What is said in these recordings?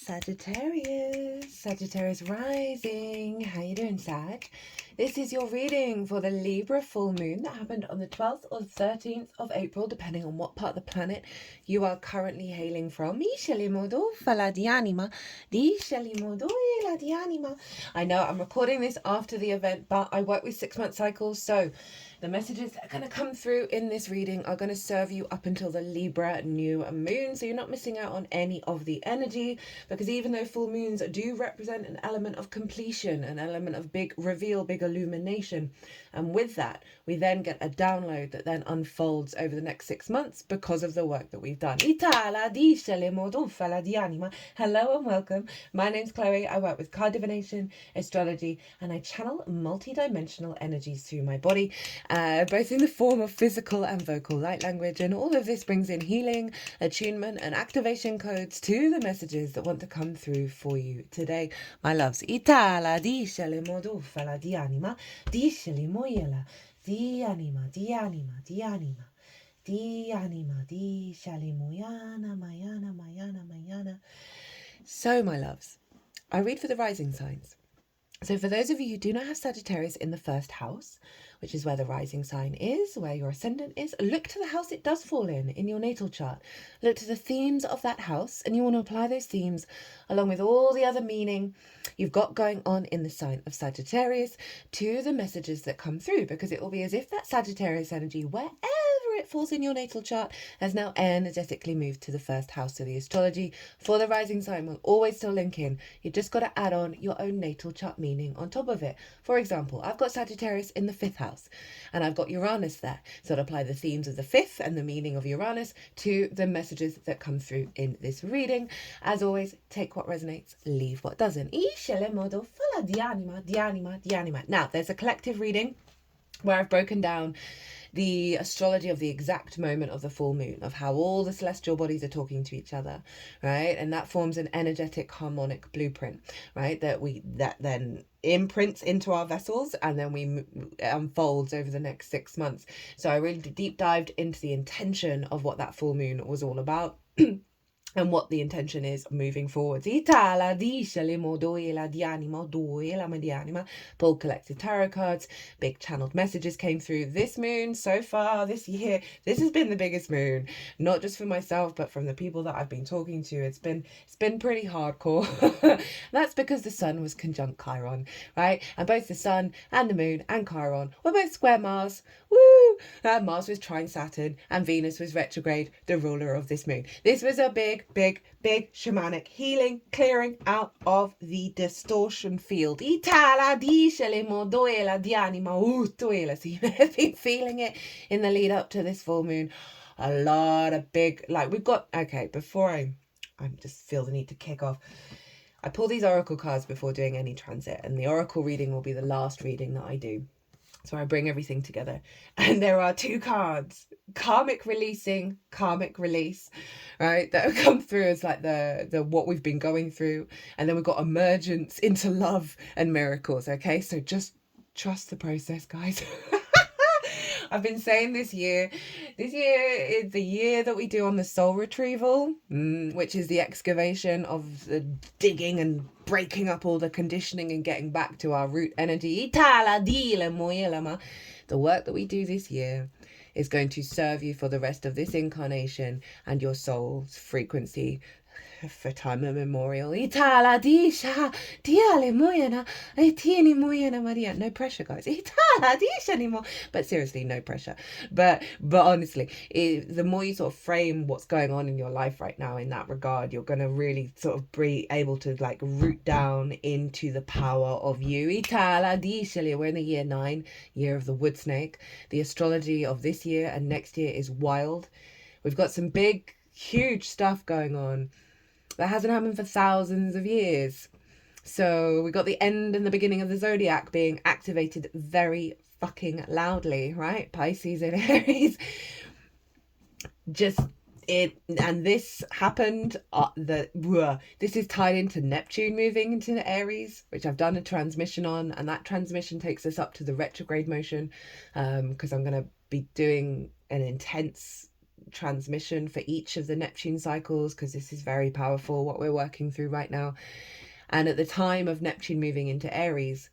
Sagittarius rising. How you doing, Sag? This is your reading for the Libra full moon that happened on the 12th or 13th of April, depending on what part of the planet you are currently hailing from. I know I'm recording this after the event, but I work with 6-month cycles, so the messages that are going to come through in this reading are going to serve you up until the Libra new moon, so you're not missing out on any of the energy, because even though full moons do represent an element of completion, an element of big reveal, big illumination, and with that we then get a download that then unfolds over the next 6 months because of the work that we've done. Hello and welcome. My name's Chloe. I work with card divination, astrology, and I channel multi-dimensional energies through my body, both in the form of physical and vocal light language, and all of this brings in healing, attunement, and activation codes to the messages that want to come through for you today, my loves. Itala dishele modufala di anima, dishele moyela, di anima, di anima, di anima, di anima, dishele moyana, mayana, mayana, mayana. So, my loves, I read for the rising signs. So for those of you who do not have Sagittarius in the first house, which is where the rising sign is, where your ascendant is, look to the house it does fall in your natal chart. Look to the themes of that house, and you want to apply those themes along with all the other meaning you've got going on in the sign of Sagittarius to the messages that come through, because it will be as if that Sagittarius energy, wherever it falls in your natal chart, has now energetically moved to the first house. So the astrology for the rising sign will always still link in. You just got to add on your own natal chart meaning on top of it. For example, I've got Sagittarius in the 5th house and I've got Uranus there. So I'll apply the themes of the 5th and the meaning of Uranus to the messages that come through in this reading. As always, take what resonates, leave what doesn't. Now, there's a collective reading where I've broken down the astrology of the exact moment of the full moon, of how all the celestial bodies are talking to each other, right? And that forms an energetic harmonic blueprint, right? That then imprints into our vessels, and then we unfolds over the next 6 months. So I really deep dived into the intention of what that full moon was all about. And what the intention is moving forward. Pull collective tarot cards. Big channeled messages came through this moon so far this year. This has been the biggest moon, not just for myself, but from the people that I've been talking to. It's been pretty hardcore. That's because the sun was conjunct Chiron, right? And both the sun and the moon and Chiron were both square Mars. Woo! Mars was trine Saturn and Venus was retrograde, the ruler of this moon. This was a big shamanic healing, clearing out of the distortion field. So you may have been feeling it in the lead up to this full moon. A lot of big, we've got, okay, before I just feel the need to kick off, I pull these oracle cards before doing any transit, and the oracle reading will be the last reading that I do. So I bring everything together, and there are 2 cards: karmic releasing, karmic release, right? That have come through as like the what we've been going through, and then we've got emergence into love and miracles. Okay, so just trust the process, guys. I've been saying this year is the year that we do on the soul retrieval, which is the excavation of the digging and breaking up all the conditioning and getting back to our root energy. The work that we do this year is going to serve you for the rest of this incarnation and your soul's frequency for time immemorial. No pressure, guys. But seriously, no pressure. But honestly, the more you sort of frame what's going on in your life right now in that regard, you're going to really sort of be able to root down into the power of you. We're in the year 9, year of the wood snake. The astrology of this year and next year is wild. We've got some big, huge stuff going on that hasn't happened for thousands of years. So we got the end and the beginning of the zodiac being activated very fucking loudly, right? Pisces and Aries. And this happened, this is tied into Neptune moving into Aries, which I've done a transmission on, and that transmission takes us up to the retrograde motion, because I'm going to be doing an intense transmission for each of the Neptune cycles, because this is very powerful, what we're working through right now. And at the time of Neptune moving into Aries,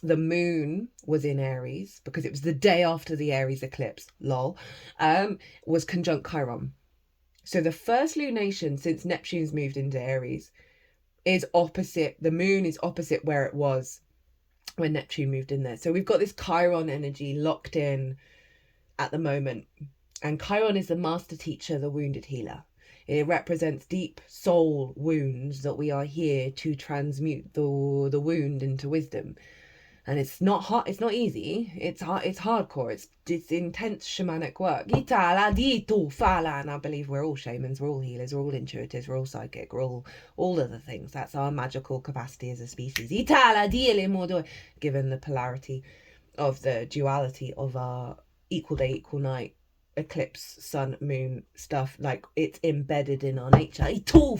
the moon was in Aries, because it was the day after the Aries eclipse, lol, was conjunct Chiron. So the first lunation since Neptune's moved into Aries is opposite, the moon is opposite where it was when Neptune moved in there. So we've got this Chiron energy locked in at the moment. And Chiron is the master teacher, the wounded healer. It represents deep soul wounds that we are here to transmute the wound into wisdom. And it's not hard, it's not easy. It's hardcore. It's intense shamanic work. And I believe we're all shamans, we're all healers, we're all intuitives, we're all psychic, we're all of the things. That's our magical capacity as a species. Given the polarity of the duality of our equal day, equal night, eclipse, sun, moon stuff, like it's embedded in our nature. To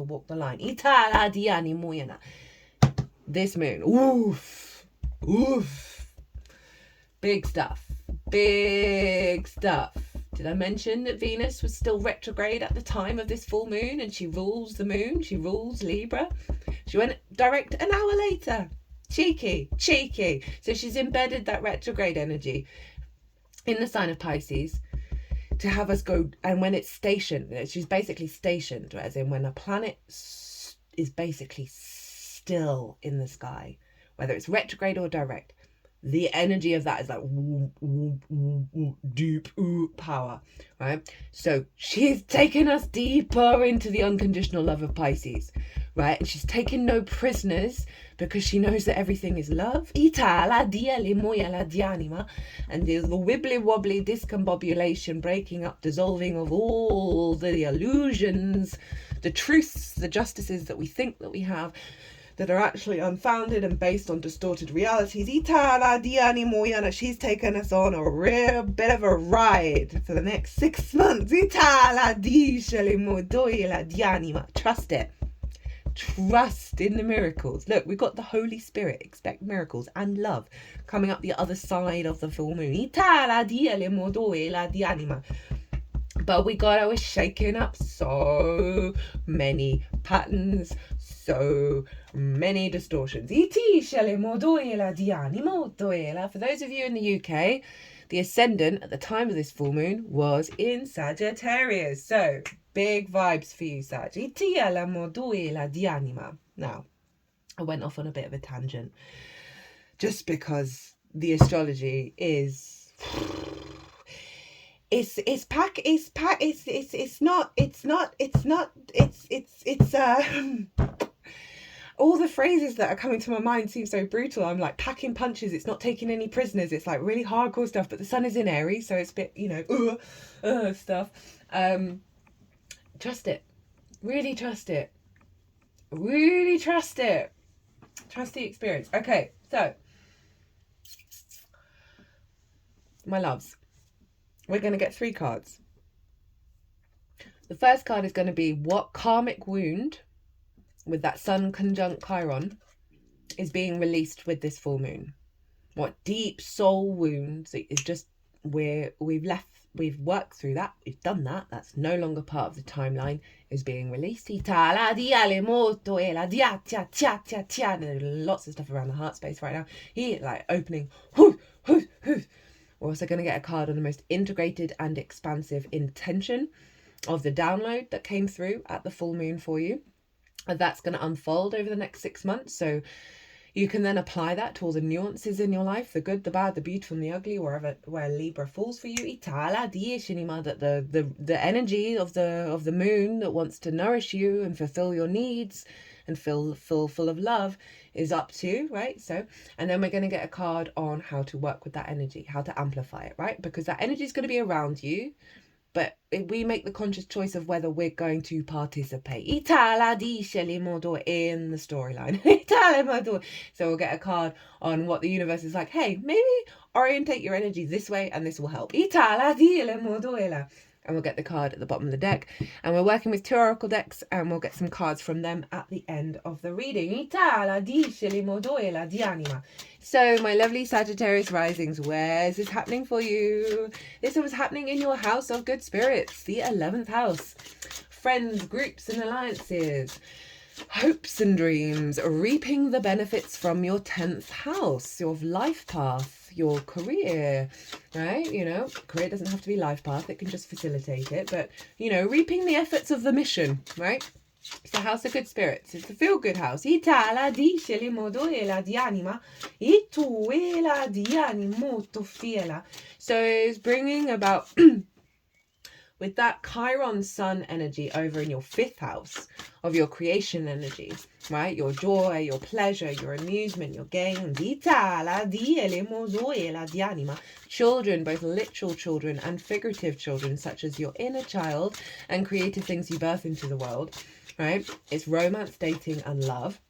walk the line. This moon, oof, big stuff. Did I mention that Venus was still retrograde at the time of this full moon, and she rules the moon, she rules Libra? She went direct an hour later. Cheeky. So she's embedded that retrograde energy in the sign of Pisces to have us go, and when it's stationed, she's basically stationed, as in when a planet is basically still in the sky, whether it's retrograde or direct, the energy of that is like deep power, right? So she's taken us deeper into the unconditional love of Pisces, right? And she's taken no prisoners, because she knows that everything is love. And there's the wibbly wobbly discombobulation, breaking up, dissolving of all the illusions, the truths, the justices that we think that we have, that are actually unfounded and based on distorted realities. She's taken us on a real bit of a ride for the next 6 months. Trust it. Trust in the miracles. Look, we've got the Holy Spirit. Expect miracles and love coming up the other side of the full moon. But we're shaking up so many patterns, so many distortions. For those of you in the UK, the ascendant at the time of this full moon was in Sagittarius. So big vibes for you, Sag. Now, I went off on a bit of a tangent just because the astrology is all the phrases that are coming to my mind seem so brutal. I'm like packing punches. It's not taking any prisoners. It's like really hardcore stuff. But the sun is in Aries, so it's a bit, stuff. Trust it. Really trust it. Really trust it. Trust the experience. Okay, so my loves, we're going to get 3 cards. The first card is going to be what karmic wound with that sun conjunct Chiron is being released with this full moon. What deep soul wounds is just where we've worked through that, we've done that, that's no longer part of the timeline, is being released. There's lots of stuff around the heart space right now. Like opening. We're also going to get a card on the most integrated and expansive intention of the download that came through at the full moon for you. And that's going to unfold over the next 6 months. So you can then apply that to all the nuances in your life, the good, the bad, the beautiful, and the ugly, where Libra falls for you. That the energy of the moon that wants to nourish you and fulfill your needs and feel full of love is up to, right? So, and then we're going to get a card on how to work with that energy, how to amplify it, right? Because that energy is going to be around you, but we make the conscious choice of whether we're going to participate in the storyline. So we'll get a card on what the universe is like. Hey, maybe orientate your energy this way and this will help. and we'll get the card at the bottom of the deck. And we're working with 2 oracle decks, and we'll get some cards from them at the end of the reading. So my lovely Sagittarius risings, where is this happening for you? This was happening in your house of good spirits, the 11th house. Friends, groups and alliances, hopes and dreams, reaping the benefits from your 10th house, your life path, your career, right? You know, career doesn't have to be life path, it can just facilitate it, but, you know, reaping the efforts of the mission, right? It's the house of good spirits. It's the feel-good house. So it's bringing about with that Chiron sun energy over in your 5th house of your creation energy, right? Your joy, your pleasure, your amusement, your games. Children, both literal children and figurative children, such as your inner child and creative things you birth into the world, right? It's romance, dating and love.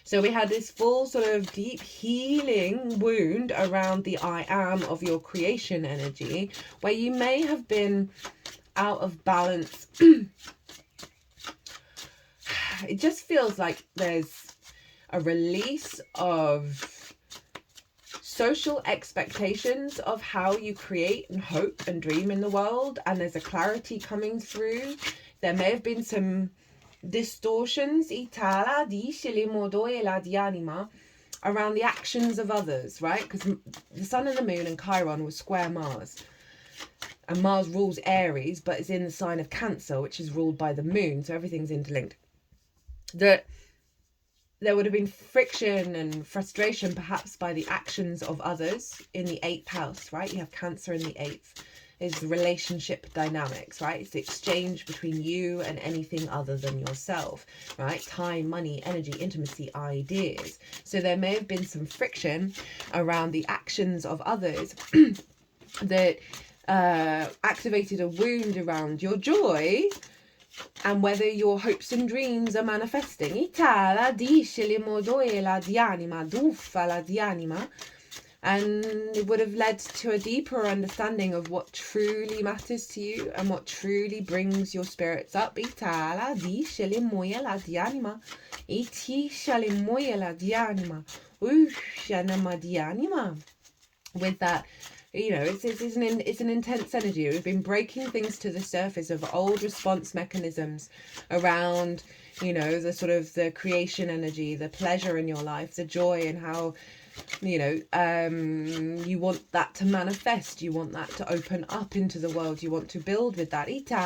So we had this full sort of deep healing wound around the I am of your creation energy, where you may have been out of balance. It just feels like there's a release of social expectations of how you create and hope and dream in the world, and there's a clarity coming through. There may have been some distortions around the actions of others, right? Because the sun and the moon and Chiron was square Mars, and Mars rules Aries, but it's in the sign of Cancer, which is ruled by the moon, so everything's interlinked. That there would have been friction and frustration perhaps by the actions of others in the 8th house, right? You have Cancer in the 8th. Is relationship dynamics, right? It's the exchange between you and anything other than yourself, right? Time, money, energy, intimacy, ideas. So there may have been some friction around the actions of others that activated a wound around your joy and whether your hopes and dreams are manifesting. And it would have led to a deeper understanding of what truly matters to you and what truly brings your spirits up. With that, you know, it's an intense energy. We've been breaking things to the surface of old response mechanisms around, you know, the sort of the creation energy, the pleasure in your life, the joy, and how, you know, you want that to manifest, you want that to open up into the world, you want to build with that. That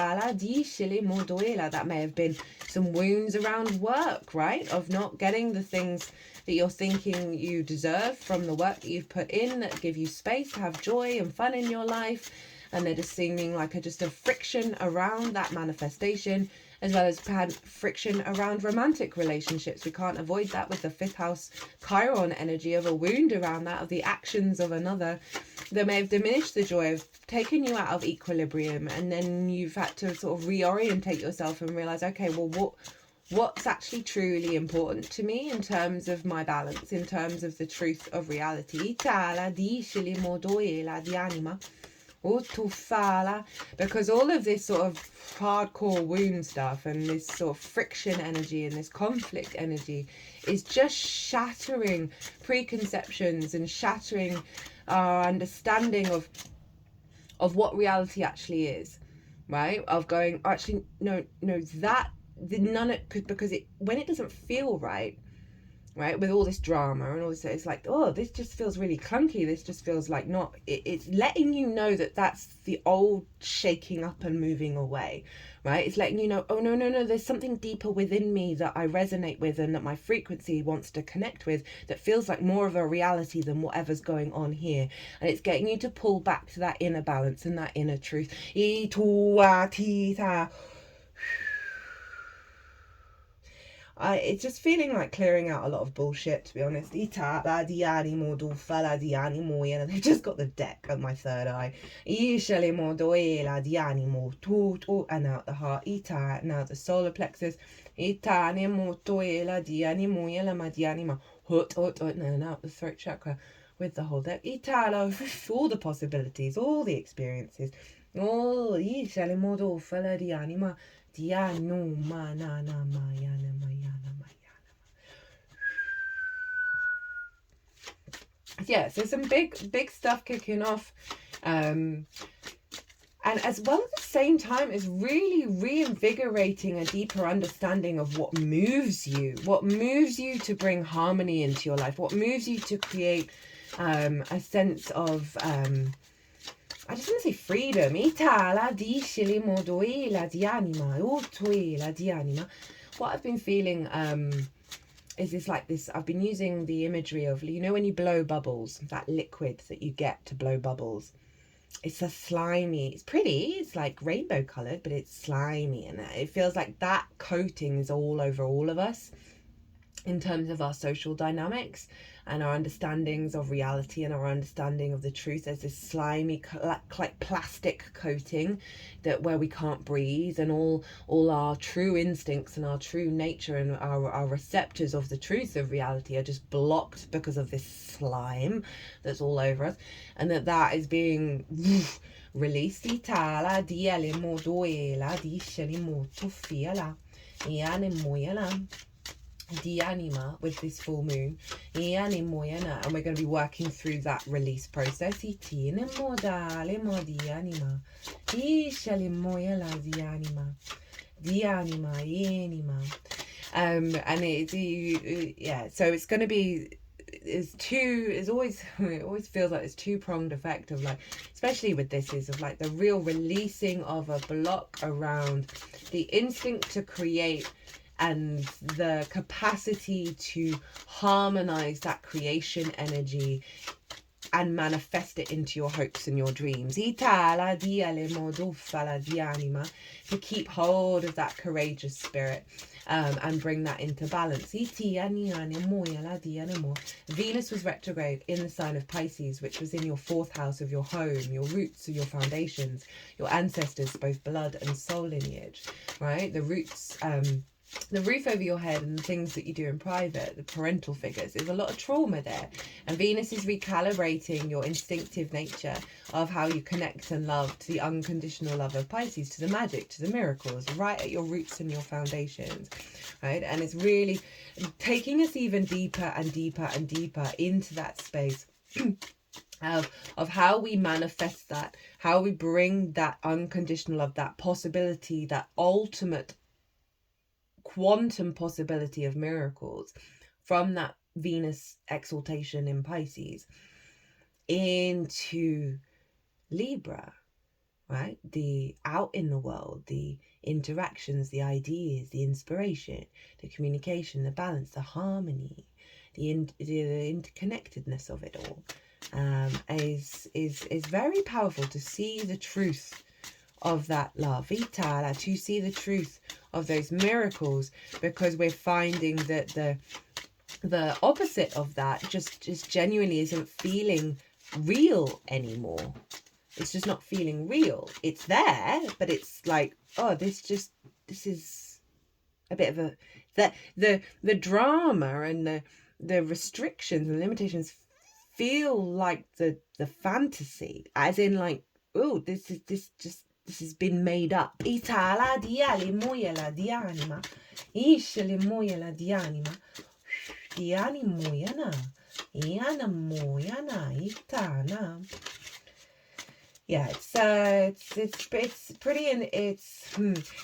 may have been some wounds around work, right? Of not getting the things that you're thinking you deserve from the work that you've put in, that give you space to have joy and fun in your life, and they're just seeming like just a friction around that manifestation, as well as had friction around romantic relationships. We can't avoid that with the 5th house Chiron energy of a wound around that, of the actions of another that may have diminished the joy, of taken you out of equilibrium, and then you've had to sort of reorientate yourself and realize, okay, well, what's actually truly important to me in terms of my balance, in terms of the truth of reality. Because all of this sort of hardcore wound stuff and this sort of friction energy and this conflict energy is just shattering preconceptions and shattering our understanding of what reality actually is, right? Of going, actually, no, that because when it doesn't feel right, with all this drama and all this, it's like, oh, this just feels really clunky, this just feels like not, it's letting you know that that's the old shaking up and moving away, right? It's letting you know, oh no, there's something deeper within me that I resonate with and that my frequency wants to connect with, that feels like more of a reality than whatever's going on here. And it's getting you to pull back to that inner balance and that inner truth. It's just feeling like clearing out a lot of bullshit, to be honest. They've just got the deck on my third eye. And out the heart. Now the solar plexus. And out the throat chakra with the whole deck. All the possibilities, all the experiences. Oh, ishale modo fala di anima. Diano manana mayana mayana mayana. Yeah, so some big stuff kicking off. And as well at the same time is really reinvigorating a deeper understanding of what moves you to bring harmony into your life, what moves you to create a sense of I just want to say freedom. What I've been feeling is this like this, I've been using the imagery of, you know, when you blow bubbles, that liquid that you get to blow bubbles. It's a slimy, it's pretty, it's like rainbow coloured, but it's slimy, and it feels like that coating is all over all of us in terms of our social dynamics and our understandings of reality and our understanding of the truth. There's this slimy, like plastic coating that where we can't breathe, and all our true instincts and our true nature and our receptors of the truth of reality are just blocked because of this slime that's all over us, and that is being released. The anima with this full moon, and we're going to be working through that release process. And yeah, so it's going to be, it always feels like it's two-pronged effect of, like, especially with this, is of like the real releasing of a block around the instinct to create and the capacity to harmonize that creation energy and manifest it into your hopes and your dreams. To keep hold of that courageous spirit and bring that into balance. Venus was retrograde in the sign of Pisces, which was in your 4th house of your home, your roots, your foundations, your ancestors, both blood and soul lineage, right? The roots, the roof over your head and the things that you do in private, the parental figures, there's a lot of trauma there. And Venus is recalibrating your instinctive nature of how you connect and love to the unconditional love of Pisces, to the magic, to the miracles, right at your roots and your foundations, right? And it's really taking us even deeper and deeper and deeper into that space of how we manifest that, how we bring that unconditional love, that possibility, that ultimate quantum possibility of miracles from that Venus exaltation in Pisces into Libra, right? The out in the world, the interactions, the ideas, the inspiration, the communication, the balance, the harmony, the interconnectedness of it all is very powerful to see the truth of that love, to see the truth of those miracles, because we're finding that the opposite of that just genuinely isn't feeling real anymore. It's just not feeling real. It's there, but it's like, oh, this is a bit of the drama and the restrictions and limitations feel like the fantasy, as in like, oh, this has been made up. Yeah, it's pretty, and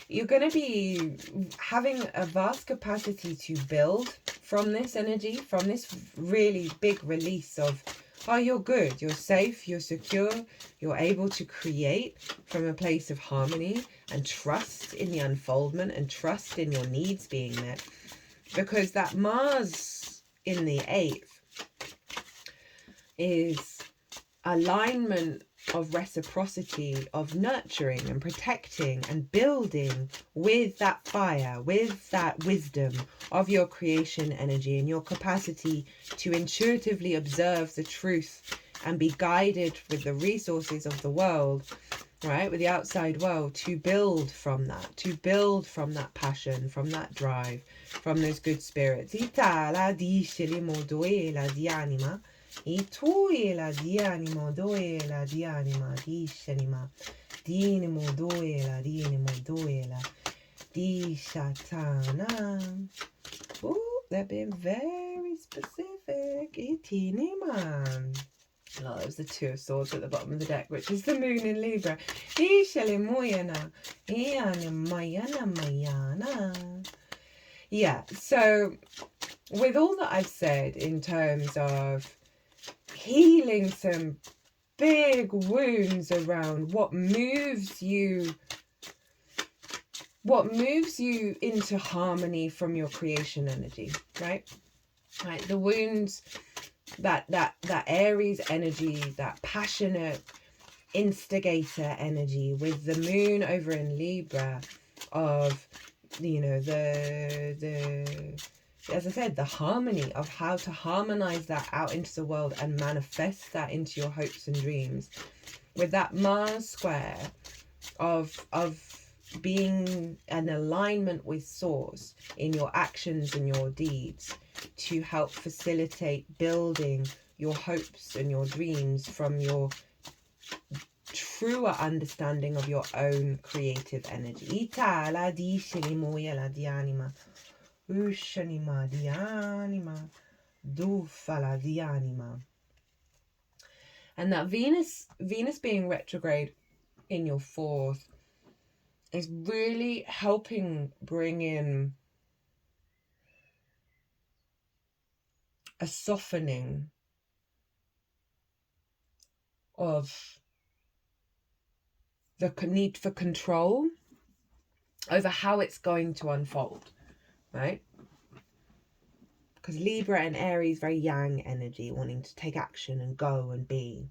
you're going to be having a vast capacity to build from this energy, from this really big release of, oh, you're good, you're safe, you're secure, you're able to create from a place of harmony and trust in the unfoldment and trust in your needs being met. Because that Mars in the 8th is alignment of reciprocity, of nurturing and protecting and building with that fire, with that wisdom of your creation energy and your capacity to intuitively observe the truth and be guided with the resources of the world, right, with the outside world, to build from that passion, from that drive, from those good spirits. Ituela di animo doela di anima di shanima. Dinimo doela dinimo doela di shatana. Ooh, they're being very specific. Itinima. Oh, there's the Two of Swords at the bottom of the deck, which is the moon in Libra. Yeah, so with all that I've said in terms of healing some big wounds around what moves you into harmony from your creation energy, right? Right, the wounds, that Aries energy, that passionate instigator energy with the moon over in Libra of, you know, the as I said, the harmony of how to harmonize that out into the world and manifest that into your hopes and dreams, with that Mars square of being an alignment with source in your actions and your deeds to help facilitate building your hopes and your dreams from your truer understanding of your own creative energy. Ushanima di anima, dufala di anima. And that Venus being retrograde in your fourth is really helping bring in a softening of the need for control over how it's going to unfold, right? Because Libra and Aries, very yang energy, wanting to take action and go and be.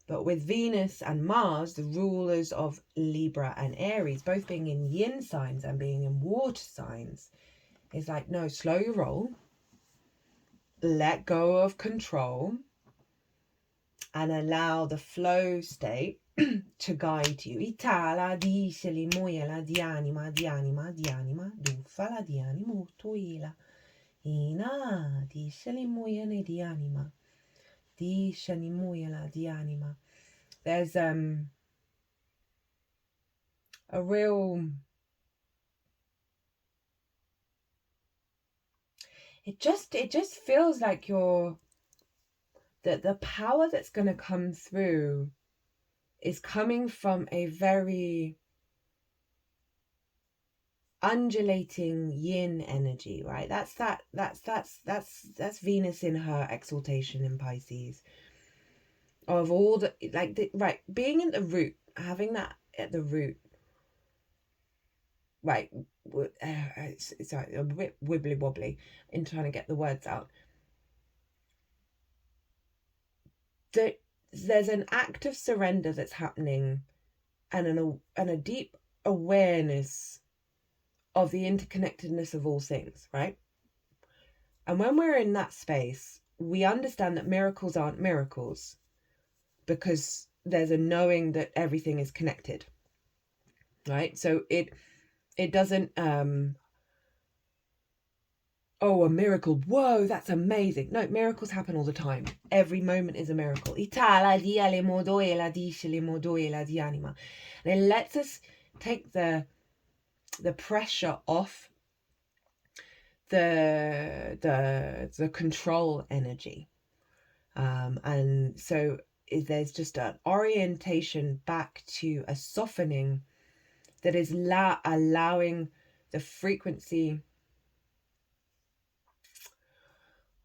But with Venus and Mars, the rulers of Libra and Aries, both being in yin signs and being in water signs, is like, no, slow your roll, let go of control, and allow the flow state to guide you. Itala di seli moyela di anima, di anima, di anima, dufala di animo toila. Ina di seli moyene di anima. Di shani moyela di anima. There's a real, it just feels like the power that's going to come through is coming from a very undulating yin energy, right? That's Venus in her exaltation in Pisces, of all the, like, right, being in the root, having that at the root, right? It's a bit wibbly wobbly in trying to get the words out. There's an act of surrender that's happening, and a deep awareness of the interconnectedness of all things, right? And when we're in that space, we understand that miracles aren't miracles because there's a knowing that everything is connected, right? So it doesn't oh, a miracle, whoa, that's amazing. No, miracles happen all the time. Every moment is a miracle. And it lets us take the pressure off the control energy, and so there's just an orientation back to a softening that is allowing the frequency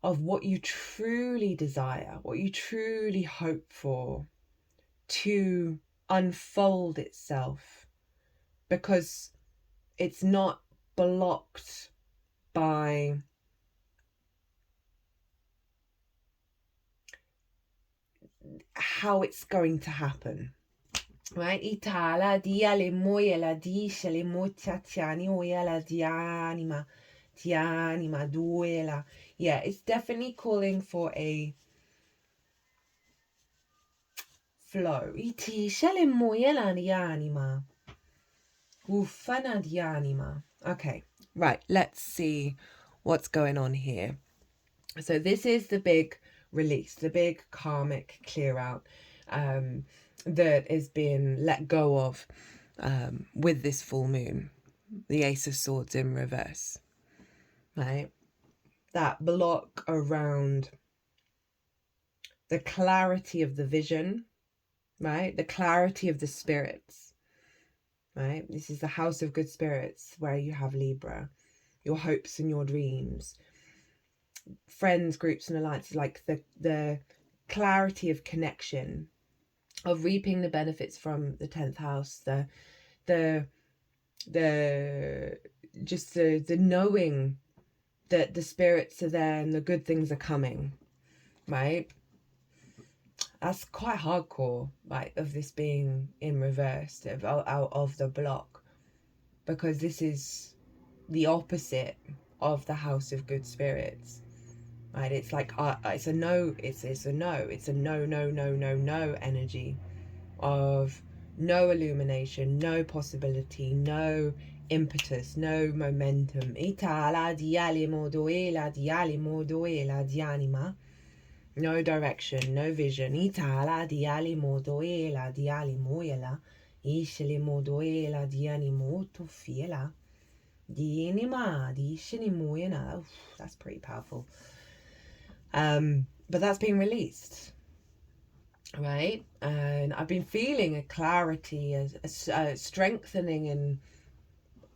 of what you truly desire, what you truly hope for, to unfold itself, because it's not blocked by how it's going to happen, right? Itala diale moyela disele motatiani oyela dianima tianima duela. Yeah, it's definitely calling for a flow. Iti shele moyela dianima ufana dianima. Okay, right, let's see what's going on here. So this is the big release, the big karmic clear out that is being let go of with this full moon, the Ace of Swords in reverse, right? That block around the clarity of the vision, right? The clarity of the spirits, right? This is the house of good spirits where you have Libra, your hopes and your dreams, friends, groups and alliances, like the clarity of connection, of reaping the benefits from the 10th house, the just the knowing that the spirits are there and the good things are coming, right? That's quite hardcore, like, of this being in reverse, out of the block, because this is the opposite of the house of good spirits, right? It's like it's a no energy of no illumination, no possibility, no impetus, no momentum. No direction, no vision. That's pretty powerful. But that's being released, right? And I've been feeling a clarity, a strengthening in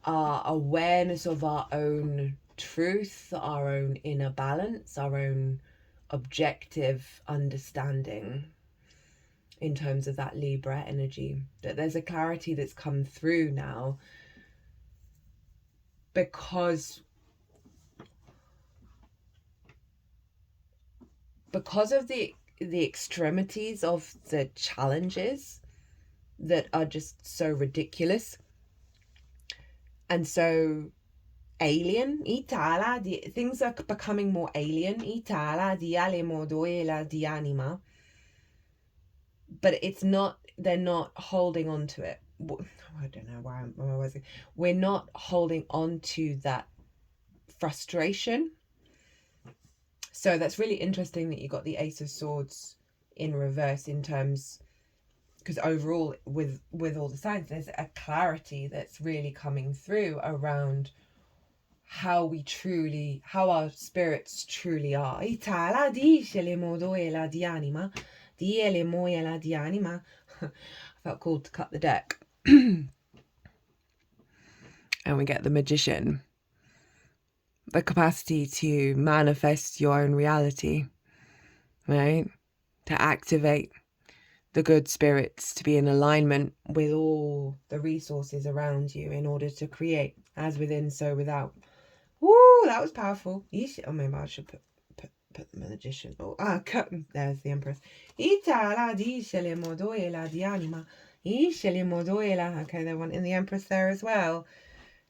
our awareness of our own truth, our own inner balance, our own objective understanding in terms of that Libra energy. That there's a clarity that's come through now because of the extremities of the challenges that are just so ridiculous and so alien. Things are becoming more alien. But it's not, they're not holding on to it. I don't know why we're not holding on to that frustration. So that's really interesting that you got the Ace of Swords in reverse, in terms, because overall with all the signs, there's a clarity that's really coming through around how our spirits truly are. I felt called to cut the deck. And we get the Magician, the capacity to manifest your own reality, right? To activate the good spirits, to be in alignment with all the resources around you in order to create as within, so without. Woo, that was powerful. Oh, maybe I should put the Magician. There's the Empress. Okay, they're wanting the Empress there as well,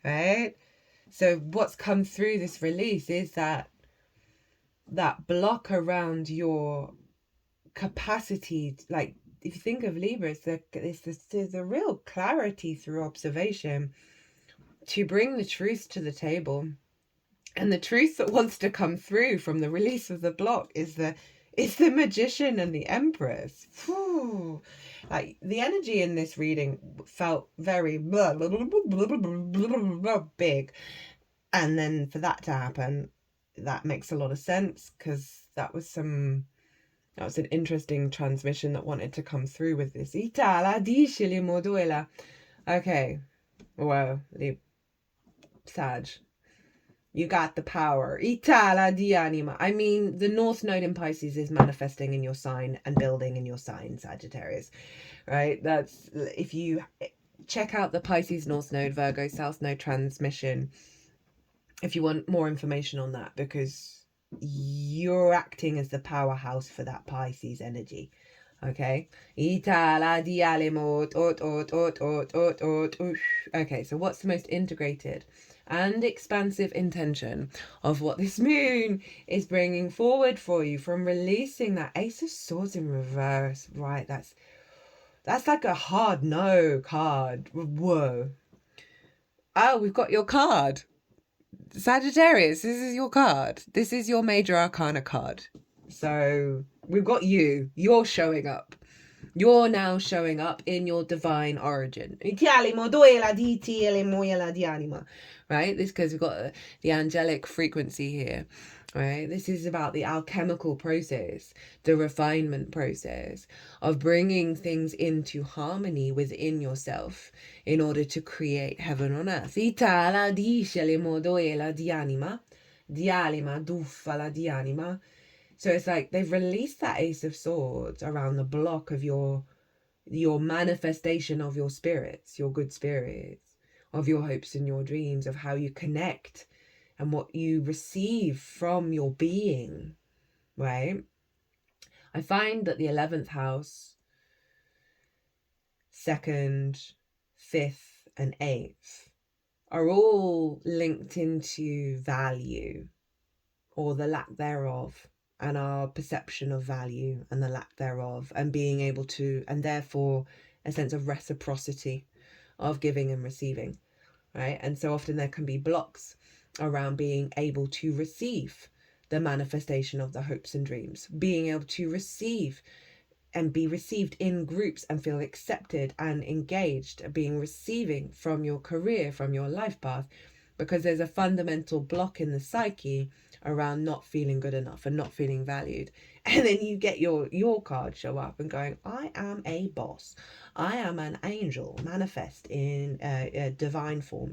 right? So what's come through this release is that block around your capacity. Like, if you think of Libra, there's a real clarity through observation to bring the truth to the table. And the truth that wants to come through from the release of the block is the Magician and the Empress. Whew. Like, the energy in this reading felt very big. And then for that to happen, that makes a lot of sense, because that was an interesting transmission that wanted to come through with this. Okay. Well, Sag, you got the power. I mean, the North Node in Pisces is manifesting in your sign and building in your sign, Sagittarius, right? That's, if you check out the Pisces North Node, Virgo South Node transmission, if you want more information on that, because you're acting as the powerhouse for that Pisces energy. Okay. Okay, so what's the most integrated and expansive intention of what this moon is bringing forward for you, from releasing that Ace of Swords in reverse, right? That's like a hard no card. Whoa. Oh, we've got your card. Sagittarius, this is your card. This is your major arcana card. So we've got you. You're showing up. You're now showing up in your divine origin. Right? This because we've got the angelic frequency here. Right? This is about the alchemical process, the refinement process of bringing things into harmony within yourself in order to create heaven on earth. So it's like they've released that Ace of Swords around the block of your manifestation of your spirits, your good spirits, of your hopes and your dreams, of how you connect and what you receive from your being, right? I find that the 11th house, 2nd, 5th, and 8th are all linked into value or the lack thereof, and our perception of value and the lack thereof, and being able to, and therefore a sense of reciprocity of giving and receiving, right? And so often there can be blocks around being able to receive the manifestation of the hopes and dreams, being able to receive and be received in groups and feel accepted and engaged, receiving from your career, from your life path, because there's a fundamental block in the psyche around not feeling good enough and not feeling valued. And then you get your card show up and going, I am a boss. I am an angel manifest in a divine form.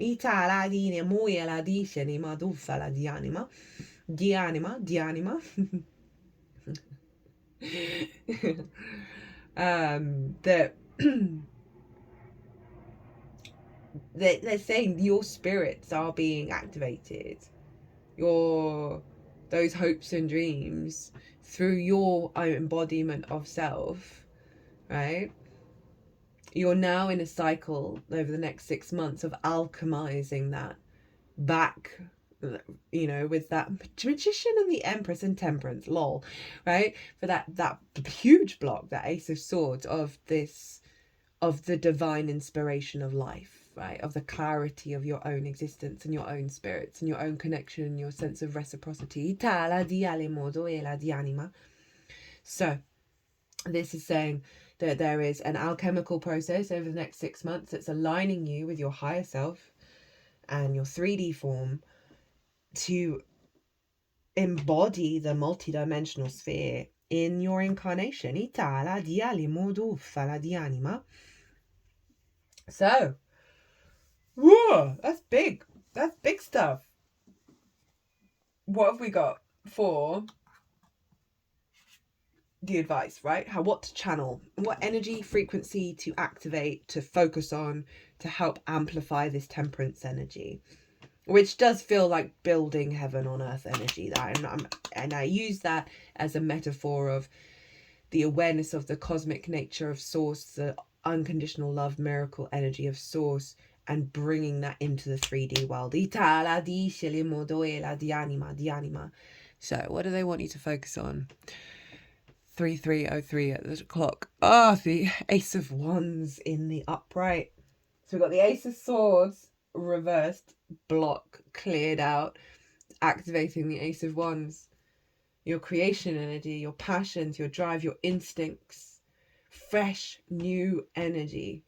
That they're saying your spirits are being activated, those hopes and dreams through your own embodiment of self, right? You're now in a cycle over the next 6 months of alchemizing that back, with that magician and the empress and temperance, lol, right? For that huge block, that Ace of Swords of the divine inspiration of life, right? Of the clarity of your own existence and your own spirits and your own connection and your sense of reciprocity. So this is saying that there is an alchemical process over the next 6 months that's aligning you with your higher self and your 3D form to embody the multidimensional sphere in your incarnation. So, whoa, that's big. That's big stuff. What have we got for the advice, right? What to channel, what energy frequency to activate, to focus on, to help amplify this temperance energy, which does feel like building heaven on earth energy. And I use that as a metaphor of the awareness of the cosmic nature of Source, the unconditional love miracle energy of Source, and bringing that into the 3D world. So what do they want you to focus on? 3303 at the clock. The Ace of Wands in the upright. So we've got the Ace of Swords reversed, block cleared out, activating the Ace of Wands. Your creation energy, your passions, your drive, your instincts, fresh new energy.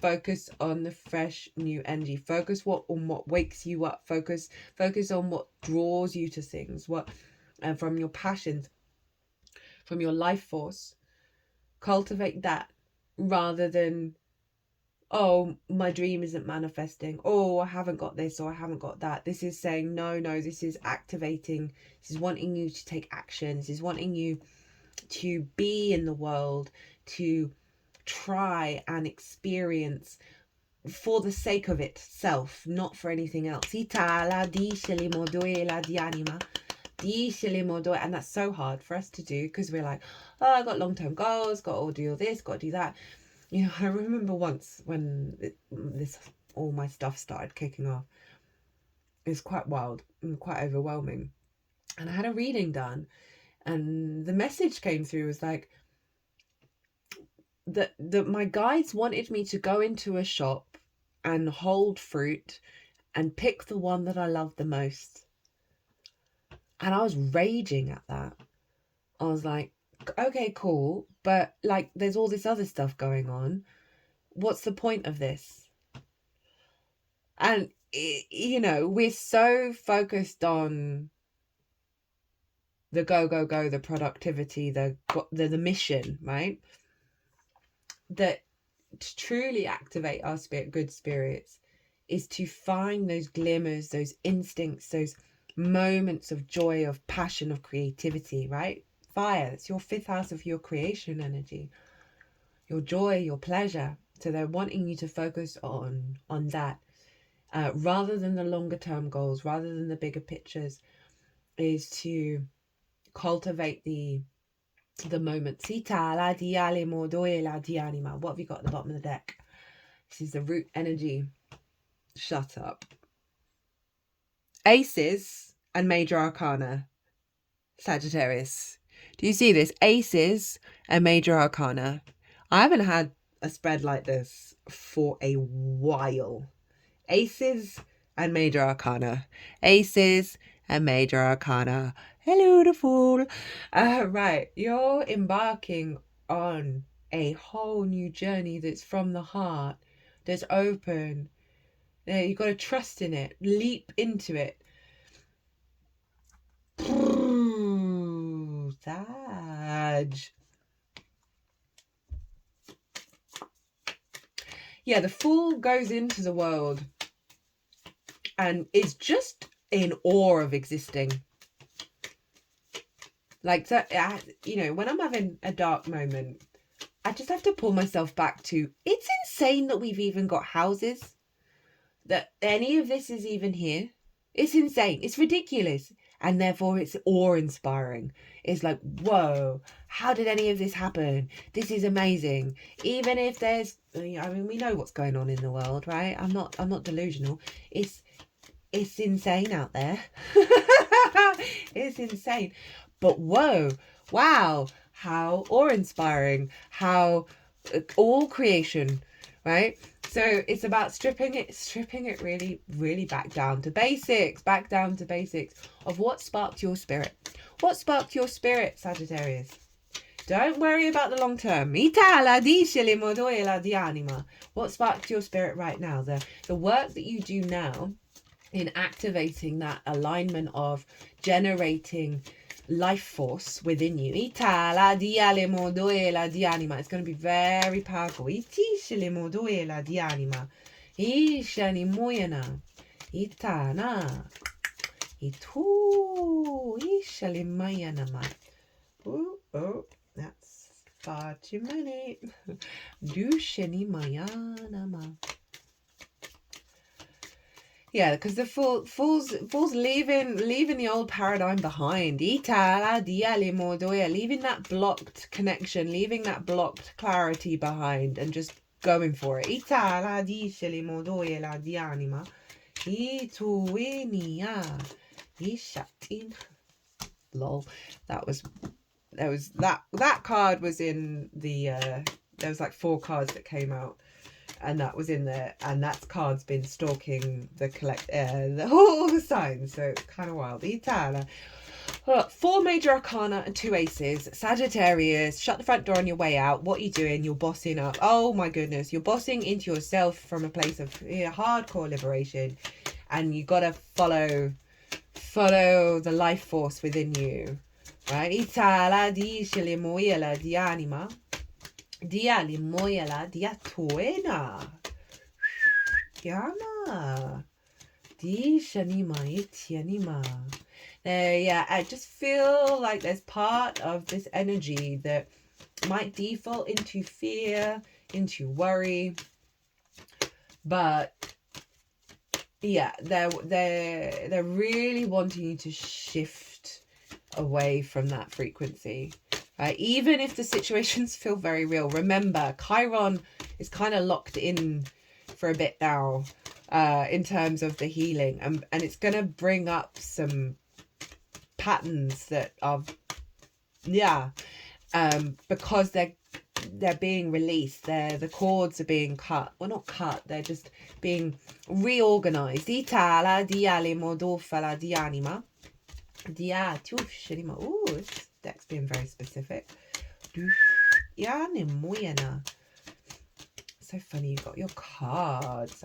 Focus on the fresh new energy. Focus on what wakes you up. Focus on what draws you to things. From your passions, from your life force. Cultivate that rather than, oh, my dream isn't manifesting. Oh, I haven't got this or I haven't got that. This is saying, no, this is activating. This is wanting you to take action. This is wanting you to be in the world, to try and experience for the sake of itself, not for anything else. And that's so hard for us to do because we're like, oh, I got long-term goals, got to do this, got to do that. I remember once when all my stuff started kicking off. It was quite wild and quite overwhelming. And I had a reading done, and the message came through was like that my guides wanted me to go into a shop and hold fruit and pick the one that I loved the most. And I was raging at that. I was like, okay, cool, but like there's all this other stuff going on. What's the point of this? And you know, we're so focused on the go, the productivity, the mission, right? That to truly activate our good spirits is to find those glimmers, those instincts, those moments of joy, of passion, of creativity, right? Fire, it's your 5th house of your creation energy, your joy, your pleasure. So they're wanting you to focus on that, rather than the longer term goals, rather than the bigger pictures, is to cultivate the moments. What have you got at the bottom of the deck? This is the root energy. Shut up. Aces and major arcana. Sagittarius. Do you see this? Aces and major arcana. I haven't had a spread like this for a while. Aces and major arcana. Aces and major arcana. Hello, the fool. Right. You're embarking on a whole new journey that's from the heart, that's open. You've got to trust in it. Leap into it. Sag. Yeah, the fool goes into the world and is just in awe of existing. Like that, you know, when I'm having a dark moment, I just have to pull myself back to, it's insane that we've even got houses, that any of this is even here. It's insane. It's ridiculous. And therefore it's awe-inspiring. It's like, whoa, how did any of this happen? This is amazing. Even if there's, I mean, we know what's going on in the world, right? I'm not delusional. It's insane out there. It's insane. But whoa, wow, how awe-inspiring, how all creation, right? So it's about stripping it really, really back down to basics of what sparked your spirit. What sparked your spirit, Sagittarius? Don't worry about the long term. What sparked your spirit right now? The work that you do now in activating that alignment of generating life force within you. It's going to be very powerful. Oh, that's far too many. Yeah, because the fool's leaving the old paradigm behind. Leaving that blocked connection, leaving that blocked clarity behind, and just going for it. Lol. That card was in the there was like 4 cards that came out, and that was in there, and that card's been stalking all the signs, so it's kind of wild. 4 major arcana and 2 aces. Sagittarius, shut the front door on your way out. What are you doing? You're bossing up. Oh my goodness, you're bossing into yourself from a place of hardcore liberation, and you gotta follow the life force within you, right? Itala di moyela di anima. Dia limoyela dia tuena. Yana. Di shanima itianima. Yeah, I just feel like there's part of this energy that might default into fear, into worry, but yeah, they're really wanting you to shift away from that frequency. Even if the situations feel very real. Remember, Chiron is kind of locked in for a bit now, in terms of the healing, and it's going to bring up some patterns that are, because they're being released. The cords are being cut. Well, not cut. They're just being reorganized. Ooh, deck's being very specific. So funny, you got your cards.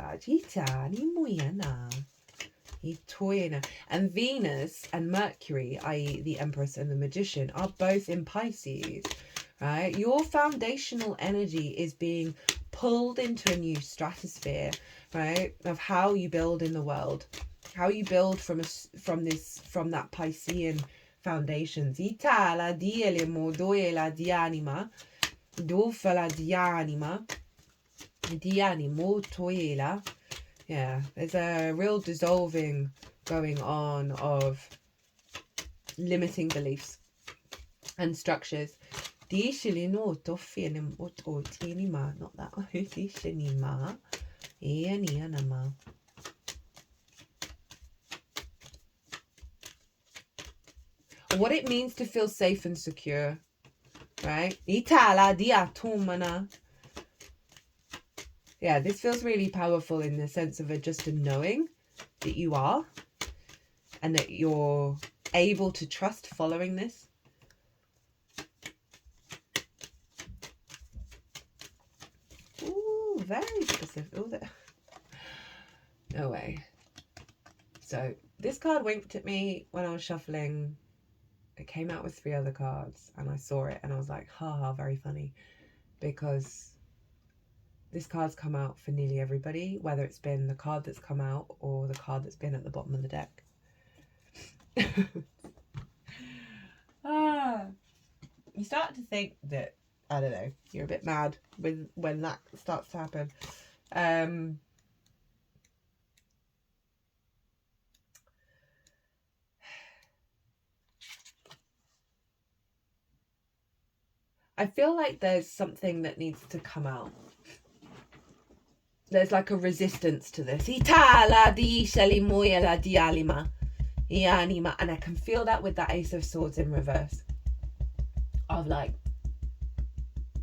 And Venus and Mercury, i.e. the Empress and the Magician, are both in Pisces, right? Your foundational energy is being pulled into a new stratosphere, right, of how you build in the world, how you build from that Piscean foundations. Yeah, there's a real dissolving going on of limiting beliefs and structures. Not that. What it means to feel safe and secure, right? Yeah, this feels really powerful in the sense of just a knowing that you are and that you're able to trust following this. Ooh, very specific. Ooh, no way. So this card winked at me when I was shuffling. It came out with 3 other cards and I saw it and I was like, haha, very funny. Because this card's come out for nearly everybody, whether it's been the card that's come out or the card that's been at the bottom of the deck. You start to think that, I don't know, you're a bit mad when that starts to happen. I feel like there's something that needs to come out. There's like a resistance to this. And I can feel that with that Ace of Swords in reverse. Of like,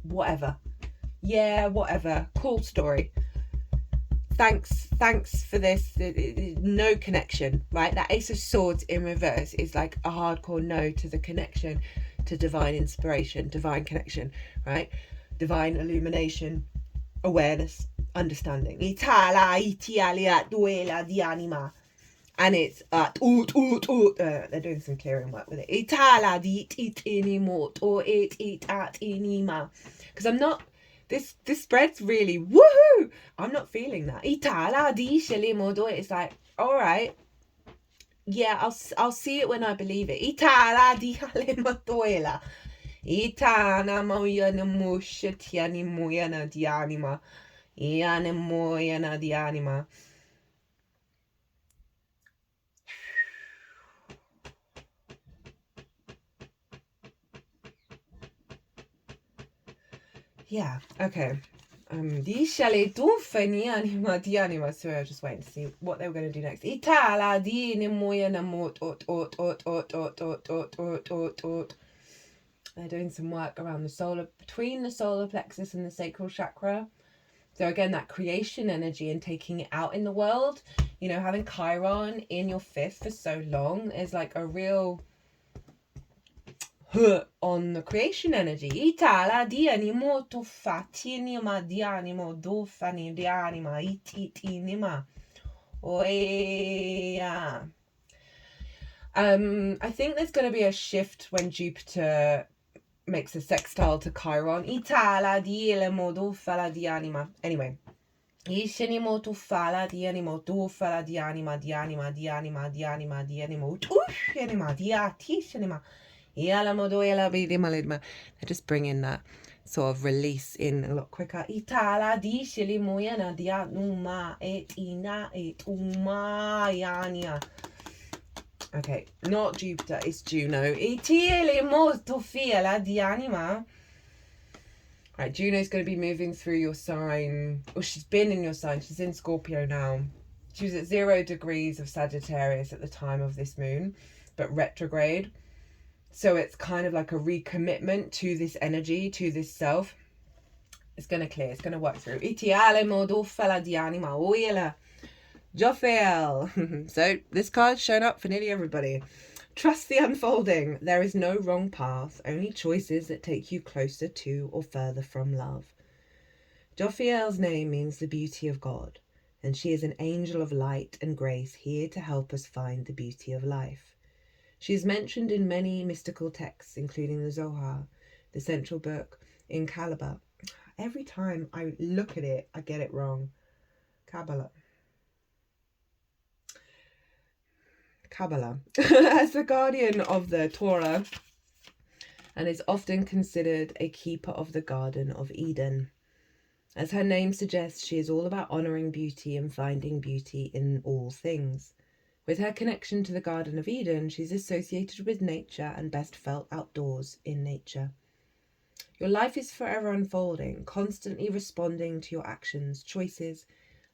whatever. Yeah, whatever. Cool story. Thanks for this. No connection, right? That Ace of Swords in reverse is like a hardcore no to the connection to divine inspiration, divine connection, right? Divine illumination, awareness, understanding. And it's they're doing some clearing work with it. Because I'm not, this spread's really woohoo. I'm not feeling that. It's like, all right, yeah, I'll see it when I believe it. Yeah, okay. So I was just waiting to see what they were going to do next. They're doing some work around between the solar plexus and the sacral chakra. So again, that creation energy and taking it out in the world, you know, having Chiron in your 5th for so long is like a real on the creation energy. I think there's going to be a shift when Jupiter makes a sextile to Chiron. Anyway. They're just bringing that sort of release in a lot quicker. Okay, not Jupiter, it's Juno. Right, Juno's going to be moving through your sign. Well, she's been in your sign. She's in Scorpio now. She was at 0 degrees of Sagittarius at the time of this moon, but retrograde. So it's kind of like a recommitment to this energy, to this self. It's going to clear. It's going to work through. Jophiel. So this card's shown up for nearly everybody. Trust the unfolding. There is no wrong path, only choices that take you closer to or further from love. Jophiel's name means the beauty of God, and she is an angel of light and grace here to help us find the beauty of life. She is mentioned in many mystical texts, including the Zohar, the central book in Kabbalah. Every time I look at it, I get it wrong. Kabbalah. As the guardian of the Torah, and is often considered a keeper of the Garden of Eden. As her name suggests, she is all about honouring beauty and finding beauty in all things. With her connection to the Garden of Eden, she's associated with nature and best felt outdoors in nature. Your life is forever unfolding, constantly responding to your actions, choices,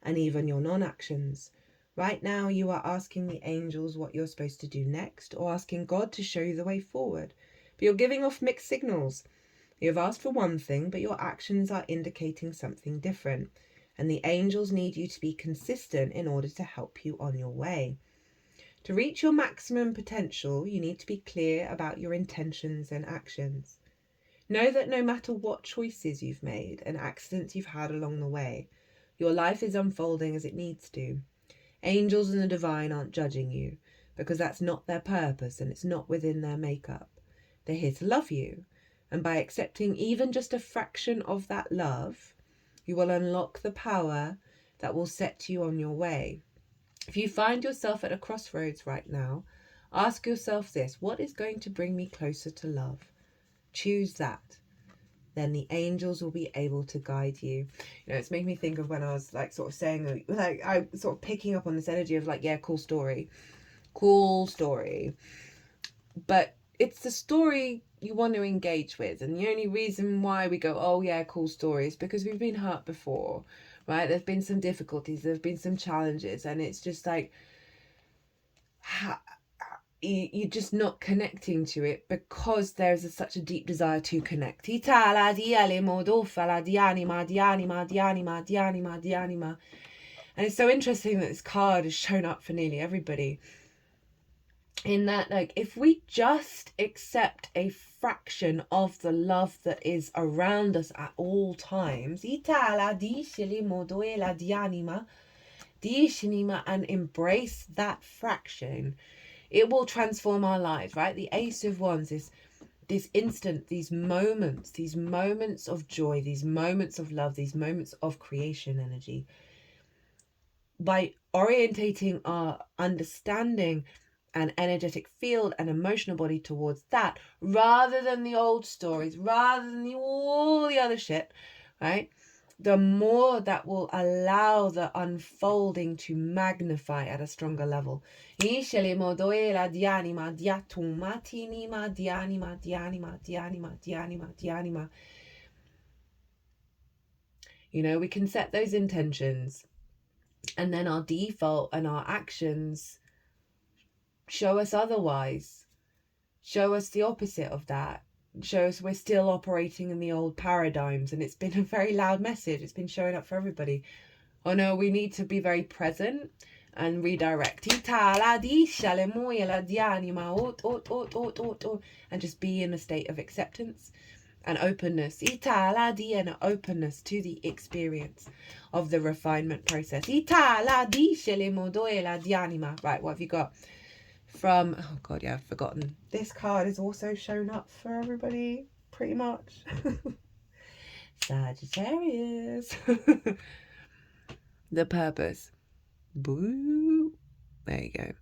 and even your non-actions. Right now, you are asking the angels what you're supposed to do next, or asking God to show you the way forward. But you're giving off mixed signals. You have asked for one thing, but your actions are indicating something different. And the angels need you to be consistent in order to help you on your way. To reach your maximum potential, you need to be clear about your intentions and actions. Know that no matter what choices you've made and accidents you've had along the way, your life is unfolding as it needs to. Angels and the divine aren't judging you, because that's not their purpose and it's not within their makeup. They're here to love you, and by accepting even just a fraction of that love, you will unlock the power that will set you on your way. If you find yourself at a crossroads right now, ask yourself this: what is going to bring me closer to love? Choose that. Then the angels will be able to guide you. You know, it's making me think of when I was like sort of saying, like I sort of picking up on this energy of like, yeah, cool story. But it's the story you want to engage with. And the only reason why we go, oh yeah, cool story, is because we've been hurt before, right? There's been some difficulties, there's been some challenges, and it's just like, you're just not connecting to it because there's such a deep desire to connect. And it's so interesting that this card has shown up for nearly everybody. In that, like, if we just accept a fraction of the love that is around us at all times, and embrace that fraction, it will transform our lives, right? The Ace of Wands is this instant, these moments of joy, these moments of love, these moments of creation energy. By orientating our understanding and energetic field and emotional body towards that, rather than the old stories, rather than all the other shit, right? The more that will allow the unfolding to magnify at a stronger level. You know, we can set those intentions, and then our default and our actions show us otherwise, show us the opposite of that, show us we're still operating in the old paradigms. And it's been a very loud message. It's been showing up for everybody. Oh no, we need to be very present and redirect and just be in a state of acceptance and openness, and openness to the experience of the refinement process. Right, what have you got? From, oh god, yeah, I've forgotten. This card is also shown up for everybody, pretty much. Sagittarius. The purpose. Boo. There you go.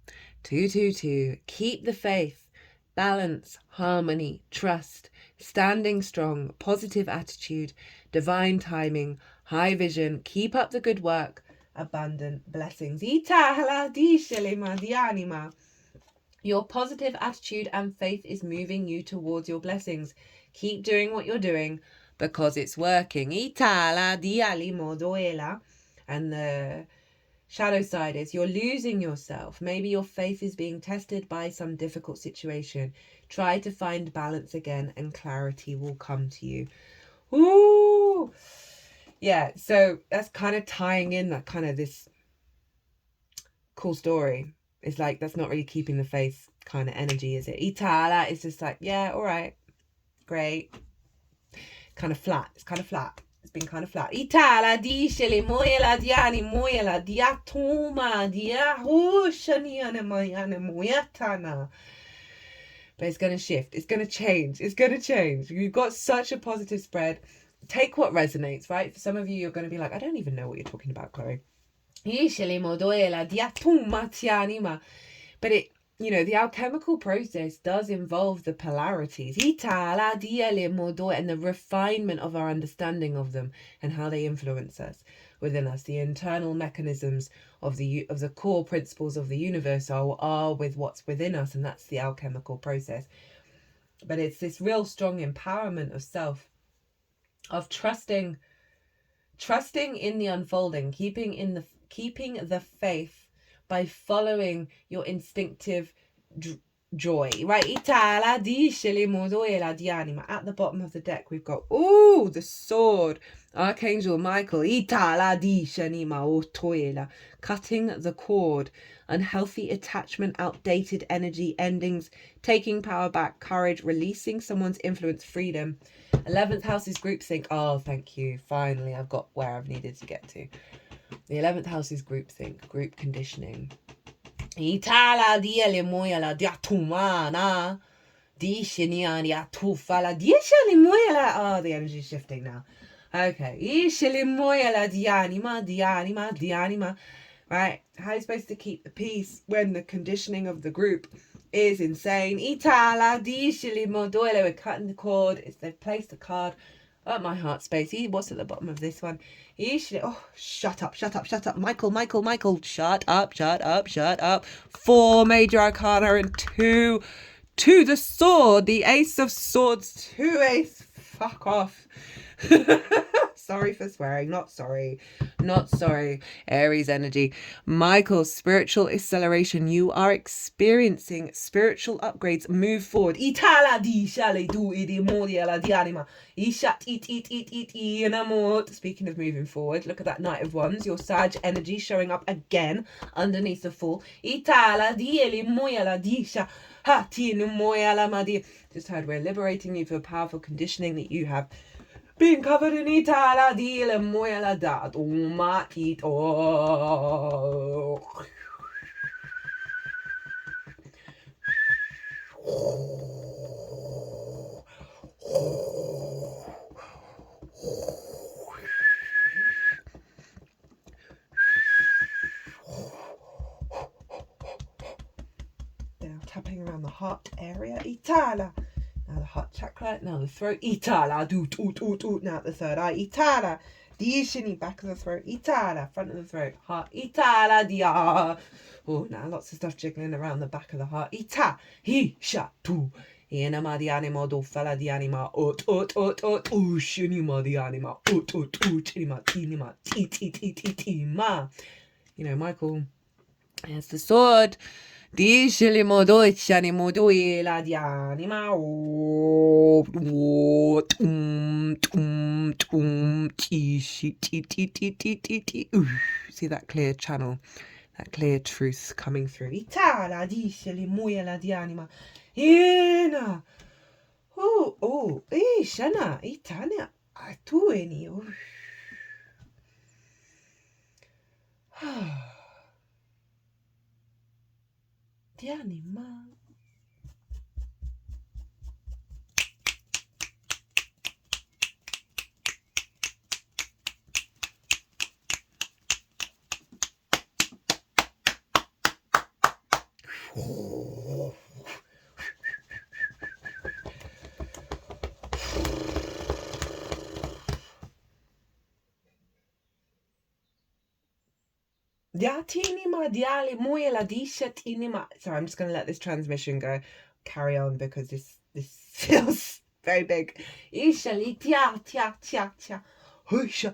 222. Keep the faith. Balance, harmony, trust, standing strong, positive attitude, divine timing, high vision. Keep up the good work. Abundant blessings. Your positive attitude and faith is moving you towards your blessings. Keep doing what you're doing because it's working. And the shadow side is you're losing yourself. Maybe your faith is being tested by some difficult situation. Try to find balance again and clarity will come to you. Ooh! Yeah, so that's kind of tying in that kind of this cool story. It's like, that's not really keeping the faith. kind of energy, is it? Itala is just like, yeah, all right, great. Kind of flat. It's kind of flat. It's been kind of flat. Itala dice le moela diani moela diatuma diahushaniana mayana moyatana. But it's going to shift. It's going to change. It's going to change. You've got such a positive spread. Take what resonates, right? For some of you, you're going to be like, I don't even know what you're talking about, Chloe. But it, you know, the alchemical process does involve the polarities and the refinement of our understanding of them and how they influence us within us. The internal mechanisms of the core principles of the universe are with what's within us, and that's the alchemical process. But it's this real strong empowerment of self, of trusting in the unfolding, keeping the faith by following your instinctive joy, right? At the bottom of the deck, we've got the sword, Archangel Michael, cutting the cord, unhealthy attachment, outdated energy, endings, taking power back, courage, releasing someone's influence, freedom. 11th house is groupthink. Oh, thank you. Finally, I've got where I've needed to get to. The 11th house is groupthink, group conditioning. Oh, the energy's shifting now. Okay. Right. How are you supposed to keep the peace when the conditioning of the group is insane? We're cutting the cord. They've placed the card at my heart space. What's at the bottom of this one? Oh, shut up. Michael, shut up. 4 major arcana and 2 the sword, the ace of swords, 2 ace. Fuck off. Sorry for swearing, not sorry. Aries energy. Michael, spiritual acceleration. You are experiencing spiritual upgrades. Move forward. Speaking of moving forward, look at that Knight of Wands. Your Sag energy showing up again underneath the Fool. Just heard we're liberating you for powerful conditioning that you have been covered in Itala dile moela dat Now tapping around the heart area. Itala. Now the heart chakra, now the throat, Itala, now the third eye, Itala, Dishini, back of the throat, Itala, front of the throat, heart, Itala, dia. Oh, now lots of stuff jiggling around the back of the heart, Ita, Hi, Sha, Tu, Inama di anima, do fella di anima, Shinima di anima, Chinima, Tinima, Ti, ma. You know, Michael has the sword. Diceli modocciani moduila di anima. See that clear channel, that clear truth coming through. Itala diceli muela di anima. Ina. Shana, Itania. Atueni. Di anima. Sorry, I'm just going to let this transmission go. Carry on because this feels very big. Hush.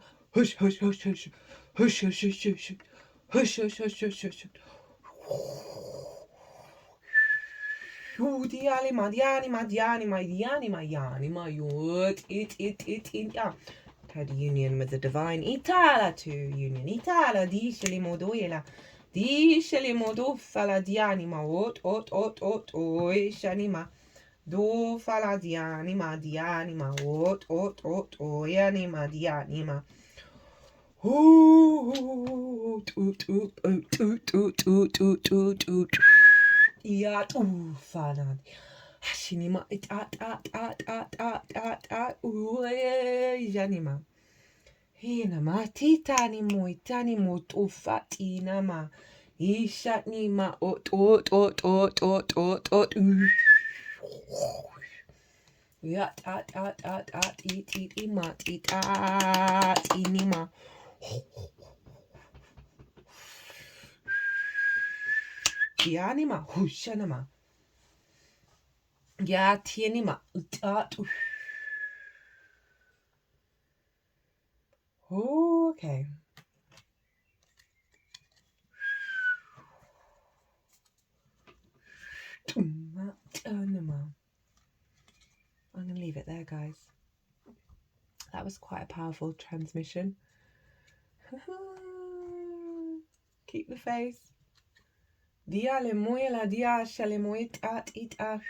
Had union with the divine. Itala to union. Itala di shili modoyela. Di shalimo do fala di anima. Ot, oi shanima. Do fala di anima, ot, oi anima, di anima. Oot, oot, oot, oot, oot, oot, oot, oot, oot, oot. Yat, fala. Hashinima, oi janima. Hinama, titanimo, tufatinama. Ishatnima, ot, Yat, eat, imat, inima. Yanima, hushanama. Yatianima, Okay. I'm going to leave it there, guys. That was quite a powerful transmission. Keep the face. Dia le moela dia shale moit at it a.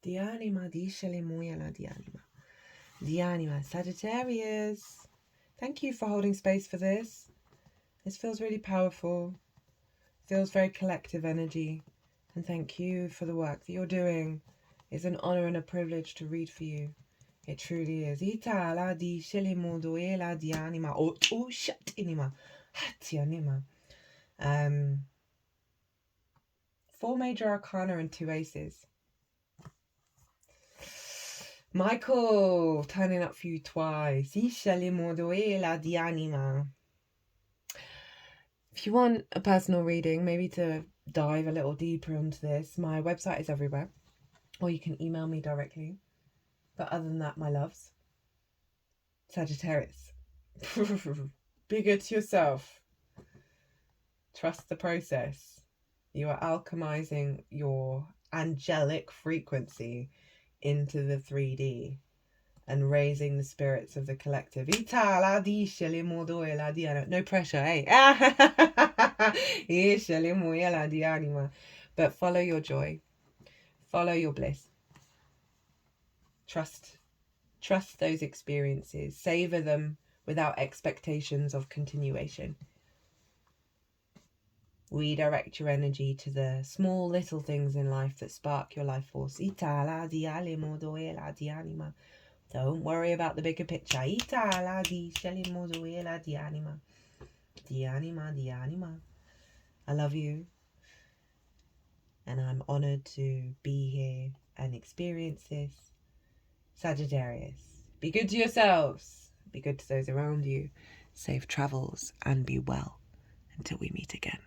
Dianima di shale moela dianima. Dianima Sagittarius. Thank you for holding space for this. This feels really powerful. Feels very collective energy. And thank you for the work that you're doing. It's an honor and a privilege to read for you. It truly is. Ita la di shelimo doela di anima. Oh shut inima. Hatianima. 4 major arcana and 2 aces. Michael, turning up for you twice. Ishalimo doela di anima. If you want a personal reading, maybe to dive a little deeper into this, my website is everywhere. Or you can email me directly. But other than that, my loves, Sagittarius. Be good to yourself. Trust the process. You are alchemizing your angelic frequency into the 3D and raising the spirits of the collective. No pressure, hey? But follow your joy. Follow your bliss. Trust those experiences. Savor them without expectations of continuation. Redirect your energy to the small little things in life that spark your life force. Don't worry about the bigger picture. I love you. And I'm honored to be here and experience this. Sagittarius, be good to yourselves. Be good to those around you. Safe travels and be well until we meet again.